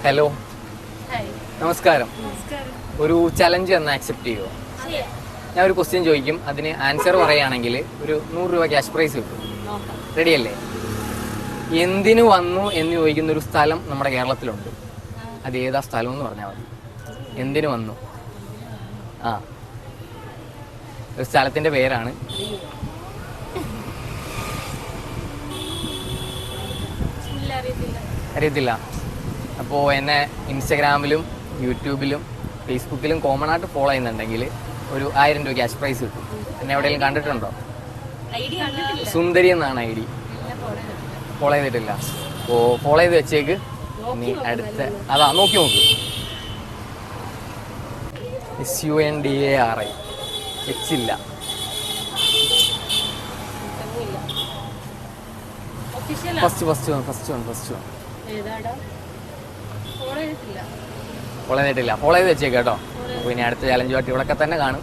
Hello, നമസ്കാരം. ഒരു challenge എന്ന് ആക്സെപ്റ്റ് ചെയ്യുമോ? ഞാൻ ഒരു ക്വസ്റ്റ്യൻ ചോദിക്കും, അതിന് ആൻസർ പറയുകയാണെങ്കിൽ ഒരു 100 രൂപ ക്യാഷ് പ്രൈസ് കിട്ടും. റെഡിയല്ലേ? എന്തിനു വന്നു എന്ന് ചോദിക്കുന്ന ഒരു സ്ഥലം നമ്മുടെ കേരളത്തിലുണ്ട്. അത് ഏതാ സ്ഥലം എന്ന് പറഞ്ഞാൽ മതി. എന്തിനു വന്നു? ഒരു സ്ഥലത്തിന്റെ പേരാണ്. അറിയത്തില്ല? അപ്പോൾ എന്നെ ഇൻസ്റ്റഗ്രാമിലും യൂട്യൂബിലും ഫേസ്ബുക്കിലും കോമൺ ആയിട്ട് ഫോളോ ചെയ്യുന്നുണ്ടെങ്കിൽ ഒരു 1000 രൂപ ക്യാഷ് പ്രൈസ് കിട്ടും. എന്നെ എവിടെയെങ്കിലും കണ്ടിട്ടുണ്ടോ? സുന്ദരി എന്നാണ് ഐ ഡി. ഫോളോ ചെയ്തിട്ടില്ല? ഓ, ഫോളോ ചെയ്ത് വെച്ചേക്ക്. നീ അടുത്ത നോക്കി നോക്ക്. SUNDARI ഇല്ല. ഫസ്റ്റ് ഫോളോ ചെയ്തിട്ടില്ല. ഫോളോ ചെയ്ത് വെച്ചേക്ക് കേട്ടോ. അപ്പോൾ ഇനി അടുത്ത ചാലഞ്ചുമായിട്ട് ഇവിടെ തന്നെ കാണും.